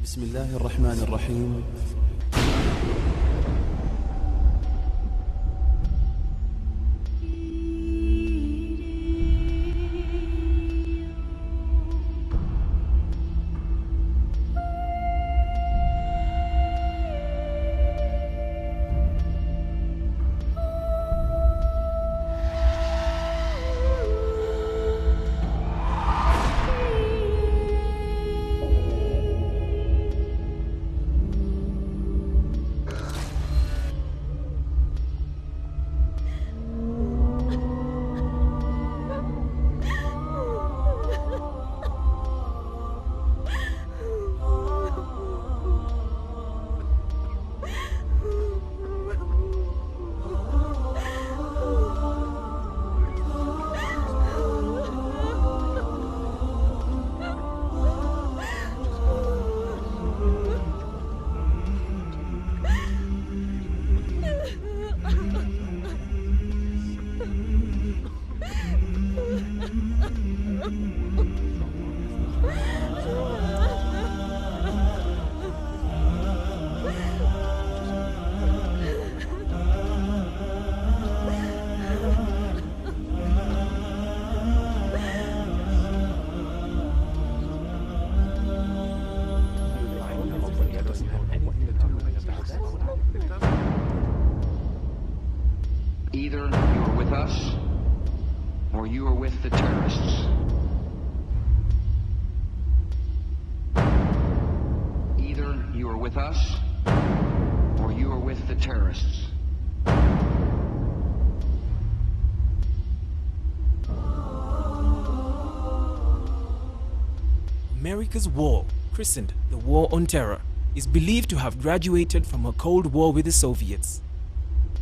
بسم الله الرحمن الرحيم. Either you are with us, or you are with the terrorists. Either you are with us, or you are with the terrorists. America's war, christened the War on Terror, is believed to have graduated from a Cold War with the Soviets.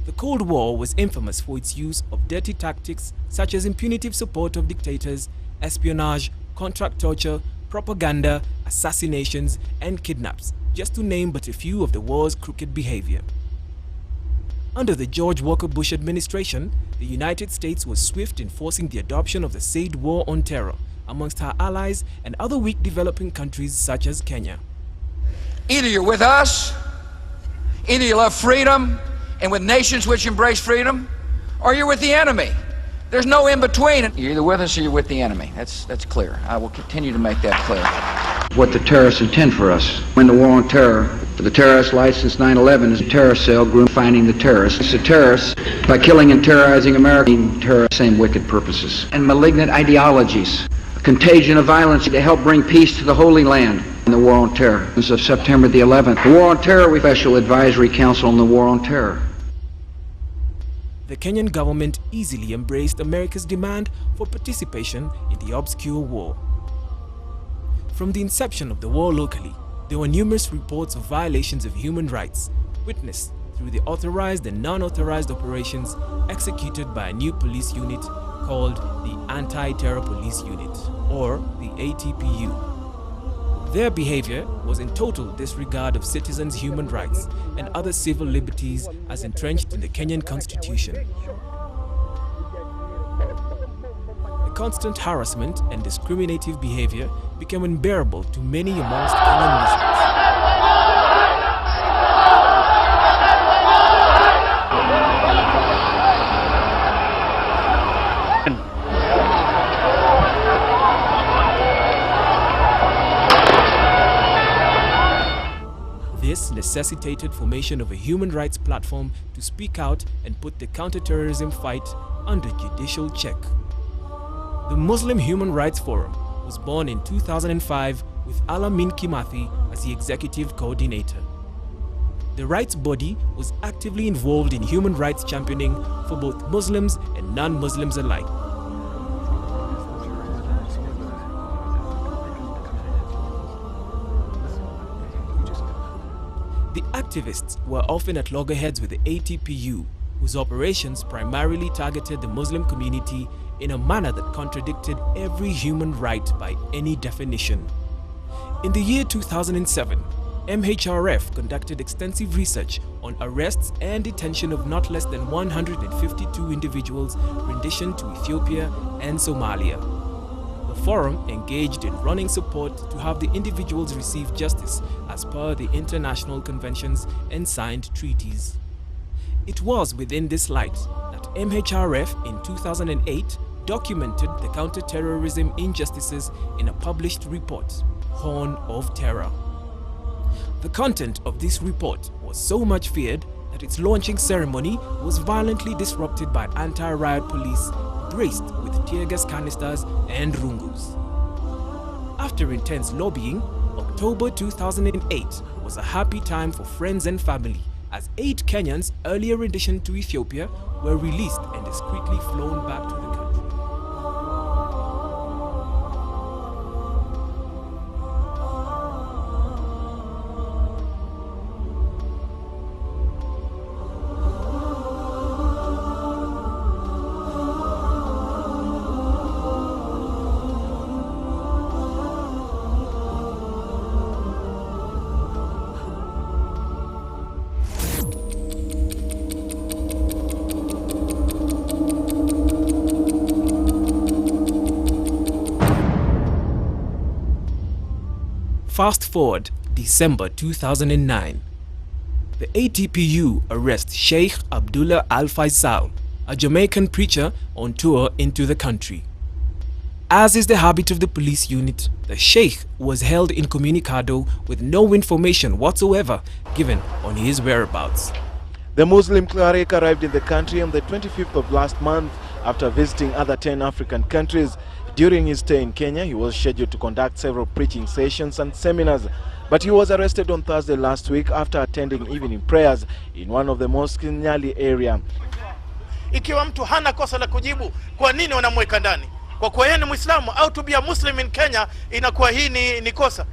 The Cold War was infamous for its use of dirty tactics such as impunitive support of dictators, espionage, contract torture, propaganda, assassinations, and kidnaps, just to name but a few of the war's crooked behavior. Under the George Walker Bush administration, the United States was swift in forcing the adoption of the said War on Terror amongst her allies and other weak developing countries such as Kenya. Either you're with us, either you love freedom and with nations which embrace freedom, or you're with the enemy. There's no in between. You're either with us or you're with the enemy. That's clear. I will continue to make that clear. What the terrorists intend for us. When the war on terror, the terrorist licensed 9/11 is a terrorist cell group finding the terrorists. The terrorists, by killing and terrorizing America, terror same wicked purposes and malignant ideologies. A contagion of violence to help bring peace to the Holy Land. In the War on Terror. As of September the 11th, the War on Terror, we Special Advisory Council on the War on Terror. The Kenyan government easily embraced America's demand for participation in the obscure war. From the inception of the war locally, there were numerous reports of violations of human rights, witnessed through the authorized and non-authorized operations executed by a new police unit called the Anti-Terror Police Unit, or the ATPU. Their behavior was in total disregard of citizens' human rights and other civil liberties as entrenched in the Kenyan Constitution. The constant harassment and discriminative behavior became unbearable to many amongst Kenyan Muslims. This necessitated formation of a human rights platform to speak out and put the counter-terrorism fight under judicial check. The Muslim Human Rights Forum was born in 2005 with Alamin Kimathi as the executive coordinator. The rights body was actively involved in human rights championing for both Muslims and non-Muslims alike. The activists were often at loggerheads with the ATPU, whose operations primarily targeted the Muslim community in a manner that contradicted every human right by any definition. In the year 2007, MHRF conducted extensive research on arrests and detention of not less than 152 individuals renditioned to Ethiopia and Somalia. The forum engaged in running support to have the individuals receive justice as per the international conventions and signed treaties. It was within this light that MHRF in 2008 documented the counter-terrorism injustices in a published report, Horn of Terror. The content of this report was so much feared that its launching ceremony was violently disrupted by anti-riot police graced with tear gas canisters and rungus. After intense lobbying, October 2008 was a happy time for friends and family as 8 Kenyans earlier rendition to Ethiopia were released and discreetly flown back to the country. Fast forward December 2009. The ATPU arrests Sheikh Abdullah Al-Faisal, a Jamaican preacher on tour into the country. As is the habit of the police unit, the Sheikh was held incommunicado with no information whatsoever given on his whereabouts. The Muslim cleric arrived in the country on the 25th of last month after visiting other 10 African countries. During his stay in Kenya, he was scheduled to conduct several preaching sessions and seminars, but he was arrested on Thursday last week after attending evening prayers in one of the mosques in Nyali area. Ikiwa mtu hana kosa la kujibu, kwa nini wanamweka ndani? Kwa kuwa yeye ni Muislamu au to be a Muslim in Kenya inakuwa hii ni kosa.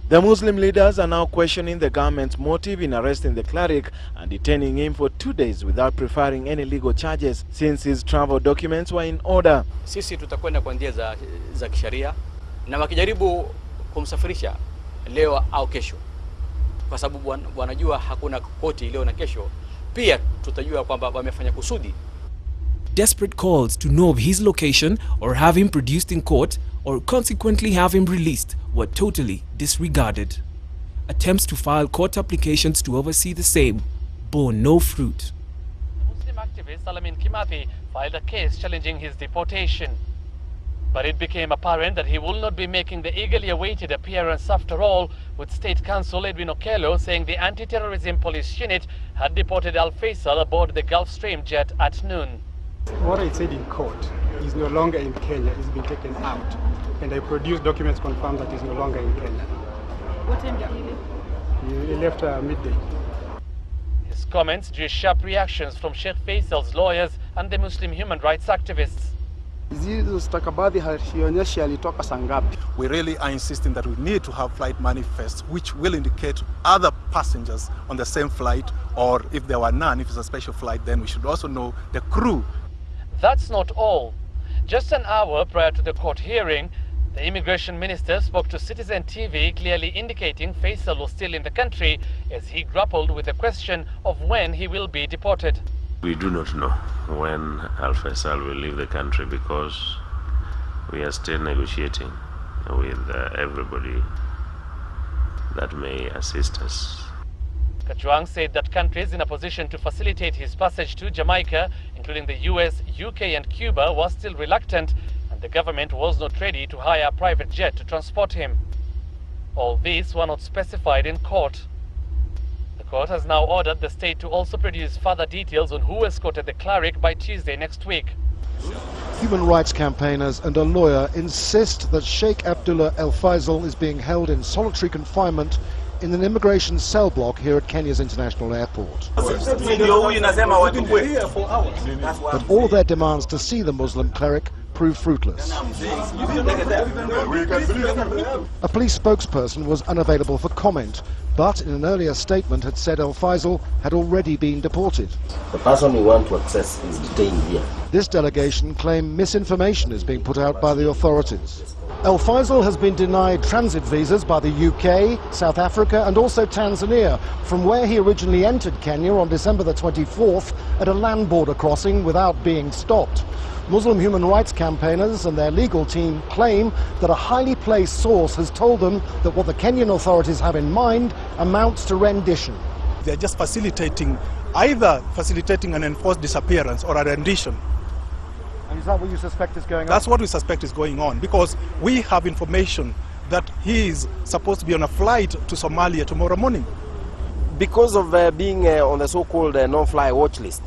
The Muslim leaders are now questioning the government's motive in arresting the cleric and detaining him for 2 days without preferring any legal charges since his travel documents were in order. Sisi tutakwenda kwa njia za kisheria na wakijaribu kumsafirisha leo au kesho, kwa sababu wanajua hakuna koti leo na kesho, pia tutajua kwamba wamefanya kusudi. Desperate calls to know of his location or have him produced in court or consequently have him released were totally disregarded. Attempts to file court applications to oversee the same bore no fruit. Muslim activist Alamin Kimathi filed a case challenging his deportation. But it became apparent that he will not be making the eagerly awaited appearance after all, with State Counsel Edwin Okello saying the anti-terrorism police unit had deported Al-Faisal aboard the Gulfstream jet at noon. What I said in court is no longer in Kenya, it's been taken out. And I produced documents confirm that he's no longer in Kenya. What time did he leave? He left midday. His comments drew sharp reactions from Sheikh Faisal's lawyers and the Muslim human rights activists. We really are insisting that we need to have flight manifests which will indicate other passengers on the same flight, or if there were none, if it's a special flight, then we should also know the crew. That's not all. Just an hour prior to the court hearing, the immigration minister spoke to Citizen TV, clearly indicating Faisal was still in the country as he grappled with the question of when he will be deported. We do not know when Al-Faisal will leave the country because we are still negotiating with everybody that may assist us. Kajwang said that countries in a position to facilitate his passage to Jamaica, including the US, UK and Cuba, were still reluctant, and the government was not ready to hire a private jet to transport him. All these were not specified in court. The court has now ordered the state to also produce further details on who escorted the cleric by Tuesday next week. Human rights campaigners and a lawyer insist that Sheikh Abdullah Al-Faisal is being held in solitary confinement in an immigration cell block here at Kenya's International Airport. But all their demands to see the Muslim cleric prove fruitless. A police spokesperson was unavailable for comment, but in an earlier statement had said Al-Faisal had already been deported. The person we want to access is detained here. This delegation claimed misinformation is being put out by the authorities. Al-Faisal has been denied transit visas by the UK, South Africa and also Tanzania, from where he originally entered Kenya on December the 24th at a land border crossing without being stopped. Muslim human rights campaigners and their legal team claim that a highly placed source has told them that what the Kenyan authorities have in mind amounts to rendition. They're just either facilitating an enforced disappearance or a rendition. And is that what you suspect is going on? That's what we suspect is going on, because we have information that he is supposed to be on a flight to Somalia tomorrow morning. Because of being on the so-called no-fly watch list,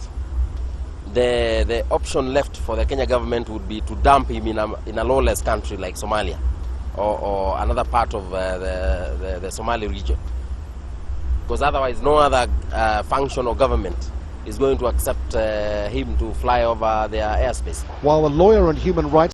the option left for the Kenya government would be to dump him in a lawless country like Somalia or another part of the Somali region. Because otherwise no other function or government is going to accept him to fly over their airspace. While the lawyer and human rights